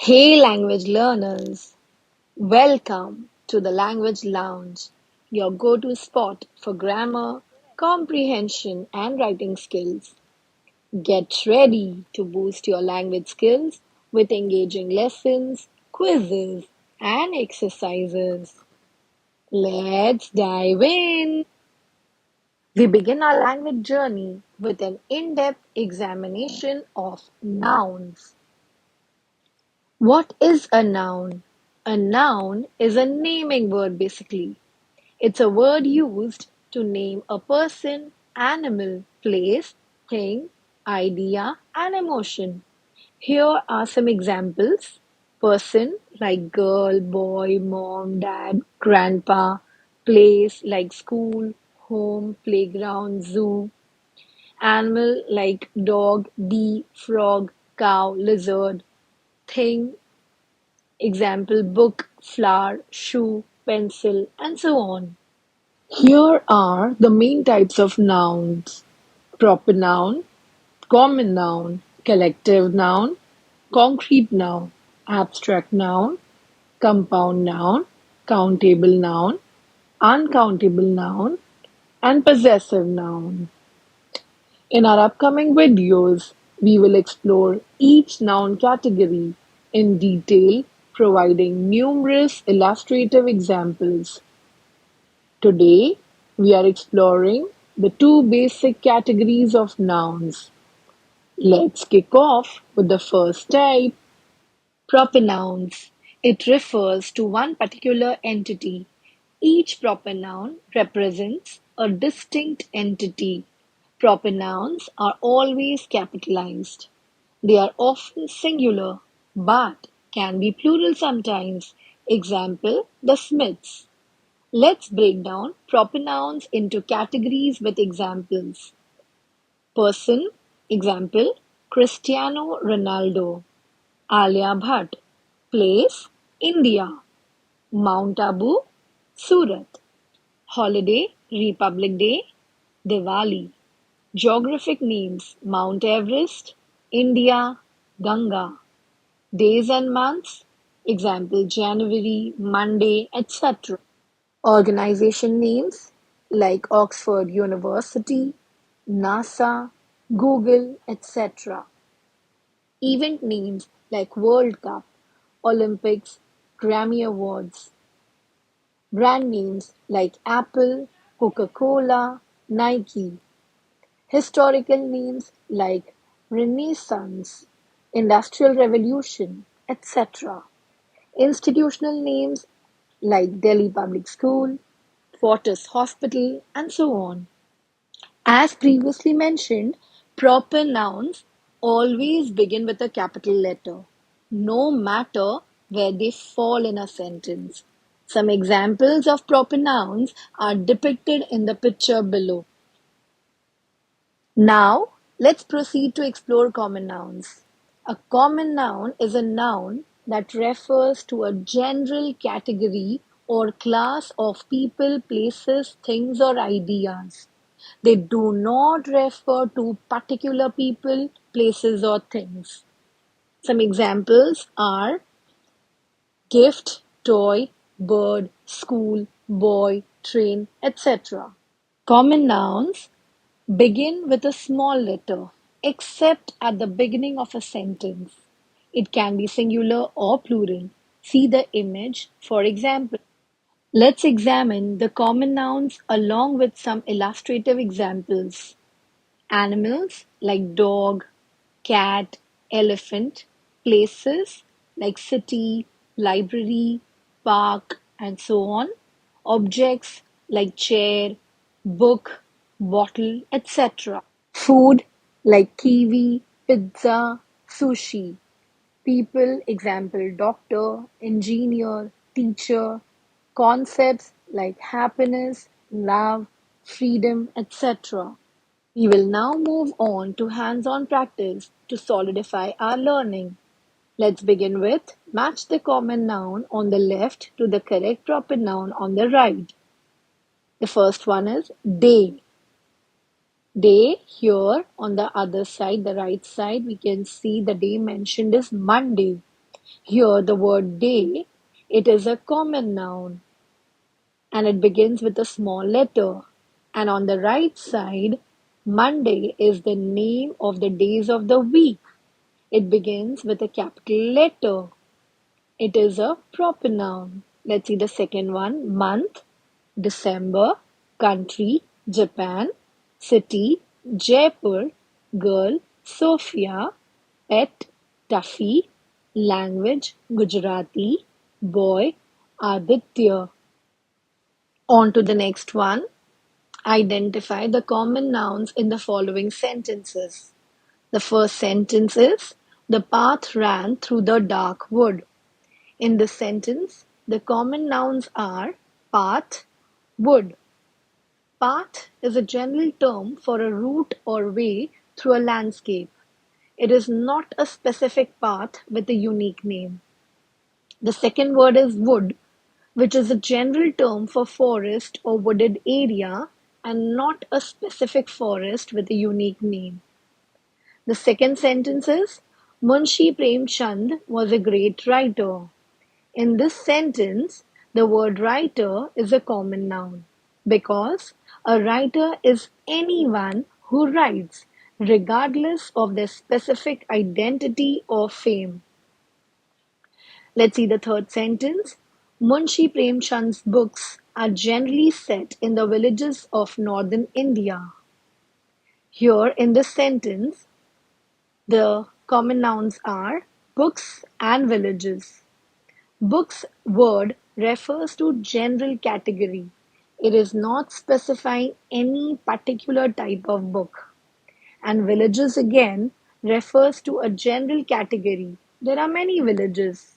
Hey, language learners! Welcome to the Language Lounge, your go to spot for grammar, comprehension, and writing skills. Get ready to boost your language skills with engaging lessons, quizzes, and exercises. Let's dive in. We begin our language journey with an in depth examination of nouns. What is a noun? A noun is a naming word basically. It's a word used to name a person, animal, place, thing, idea, and emotion. Here are some examples. Person like girl, boy, mom, dad, grandpa. Place like school, home, playground, zoo. Animal like dog, bee, frog, cow, lizard. Thing example book, flower, shoe, pencil, and so on. Here are the main types of nouns: proper noun, common noun, collective noun, concrete noun, abstract noun, compound noun, countable noun, uncountable noun, and possessive noun. In our upcoming videos, we will explore each noun category in detail, providing numerous illustrative examples. Today, we are exploring the two basic categories of nouns. Let's kick off with the first type. Proper nouns. It refers to one particular entity. Each proper noun represents a distinct entity. Proper nouns are always capitalized. They are often singular, but can be plural sometimes. Example, the Smiths. Let's break down proper nouns into categories with examples. Person, example, Cristiano Ronaldo. Alia Bhatt. Place, India. Mount Abu, Surat. Holiday, Republic Day, Diwali. Geographic names: Mount Everest, India, Ganga. Days and months, example January, Monday, etc. Organization names like Oxford University, NASA, Google, etc. Event names like World Cup, Olympics, Grammy Awards. Brand names like Apple, Coca-Cola, Nike. Historical names like Renaissance, Industrial Revolution, etc. Institutional names like Delhi Public School, Fortis Hospital, and so on. As previously mentioned, proper nouns always begin with a capital letter, no matter where they fall in a sentence. Some examples of proper nouns are depicted in the picture below. Now, let's proceed to explore common nouns. A common noun is a noun that refers to a general category or class of people, places, things, or ideas. They do not refer to particular people, places, or things. Some examples are gift, toy, bird, school, boy, train, etc. Common nouns begin with a small letter, except at the beginning of a sentence. It can be singular or plural. See the image for example. Let's examine the common nouns along with some illustrative examples. Animals like dog, cat, elephant. Places like city, library, park, and so on. Objects like chair, book, bottle, etc. Food like kiwi, pizza, sushi. People, example, doctor, engineer, teacher. Concepts like happiness, love, freedom, etc. We will now move on to hands-on practice to solidify our learning. Let's begin with match the common noun on the left to the correct proper noun on the right. The first one is day. Day, here on the other side, the right side, we can see the day mentioned is Monday. Here, the word day, it is a common noun and it begins with a small letter. And on the right side, Monday is the name of the days of the week. It begins with a capital letter. It is a proper noun. Let's see the second one. Month, December, country, Japan, city, Jaipur, girl, Sophia, pet, Tuffy, language, Gujarati, boy, Aditya. On to the next one. Identify the common nouns in the following sentences. The first sentence is the path ran through the dark wood. In this sentence, the common nouns are path, wood. Path is a general term for a route or way through a landscape. It is not a specific path with a unique name. The second word is wood, which is a general term for forest or wooded area and not a specific forest with a unique name. The second sentence is Munshi Premchand was a great writer. In this sentence, the word writer is a common noun because a writer is anyone who writes, regardless of their specific identity or fame. Let's see the third sentence. Munshi Premchand's books are generally set in the villages of northern India. Here in this sentence, the common nouns are books and villages. Books word refers to general category. It is not specifying any particular type of book. And villages again refers to a general category. There are many villages.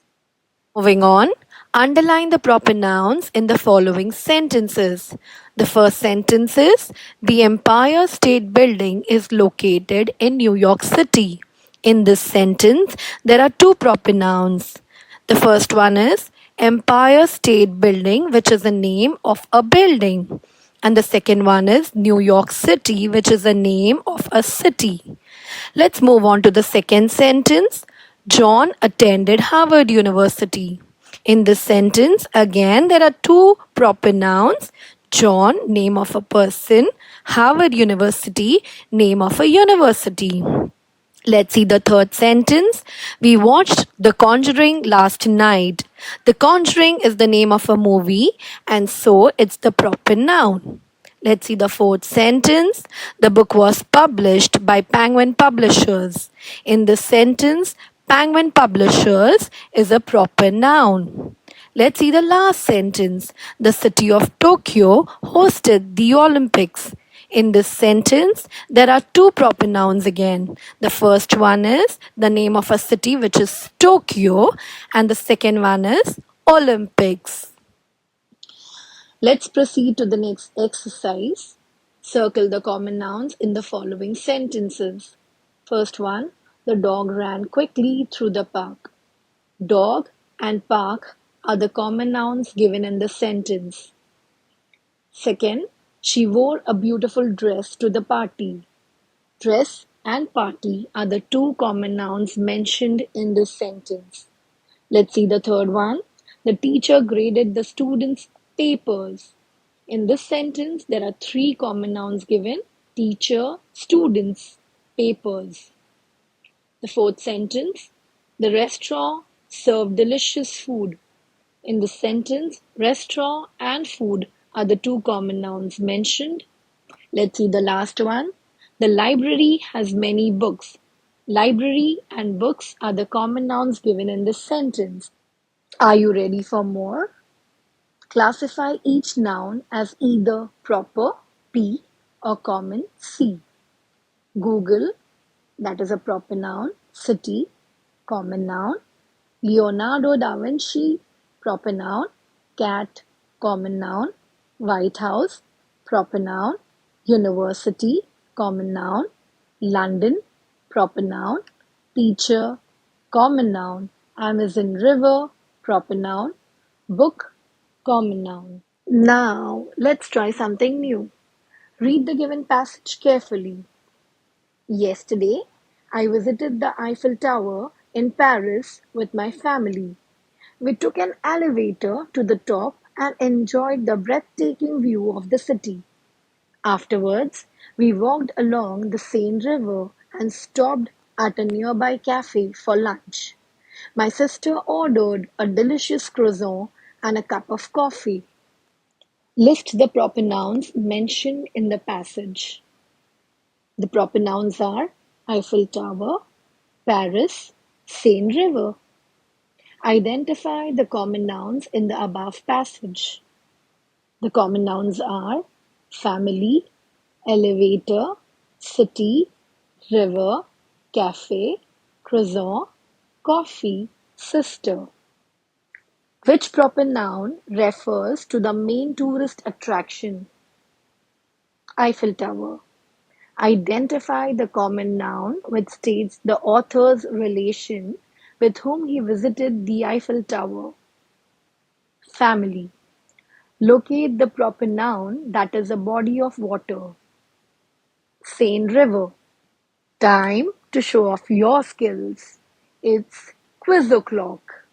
Moving on, underline the proper nouns in the following sentences. The first sentence is the Empire State Building is located in New York City. In this sentence, there are two proper nouns. The first one is Empire State Building, which is the name of a building. And the second one is New York City, which is the name of a city. Let's move on to the second sentence. John attended Harvard University. In this sentence, again, there are two proper nouns. John, name of a person. Harvard University, name of a university. Let's see the third sentence. We watched The Conjuring last night. The Conjuring is the name of a movie and so it's the proper noun. Let's see the fourth sentence. The book was published by Penguin Publishers. In this sentence, Penguin Publishers is a proper noun. Let's see the last sentence. The city of Tokyo hosted the Olympics. In this sentence, there are two proper nouns again. The first one is the name of a city, which is Tokyo, and the second one is Olympics. Let's proceed to the next exercise. Circle the common nouns in the following sentences. First one, the dog ran quickly through the park. Dog and park are the common nouns given in the sentence. Second, she wore a beautiful dress to the party. Dress and party are the two common nouns mentioned in this sentence. Let's see the third one. The teacher graded the students' papers. In this sentence, there are three common nouns given. Teacher, students, papers. The fourth sentence. The restaurant served delicious food. In this sentence, restaurant and food are the two common nouns mentioned. Let's see the last one. The library has many books. Library and books are the common nouns given in this sentence. Are you ready for more? Classify each noun as either proper, P, or common, C. Google, that is a proper noun. City, common noun. Leonardo da Vinci, proper noun. Cat, common noun. White House, proper noun. University, common noun. London, proper noun. Teacher, common noun. Amazon River, proper noun. Book, common noun. Now, let's try something new. Read the given passage carefully. Yesterday, I visited the Eiffel Tower in Paris with my family. We took an elevator to the top and enjoyed the breathtaking view of the city. Afterwards, we walked along the Seine River and stopped at a nearby cafe for lunch. My sister ordered a delicious croissant and a cup of coffee. List the proper nouns mentioned in the passage. The proper nouns are Eiffel Tower, Paris, Seine River. Identify the common nouns in the above passage. The common nouns are family, elevator, city, river, cafe, croissant, coffee, sister. Which proper noun refers to the main tourist attraction? Eiffel Tower. Identify the common noun which states the author's relation with whom he visited the Eiffel Tower. Family. Locate the proper noun that is a body of water. Seine River. Time to show off your skills. It's quiz o'clock.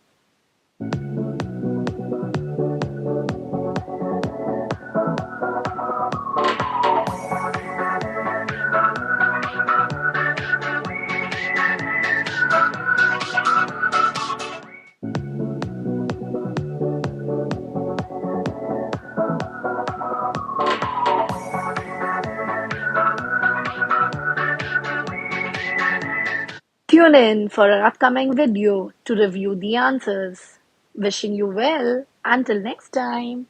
Tune in for our upcoming video to review the answers. Wishing you well. Until next time.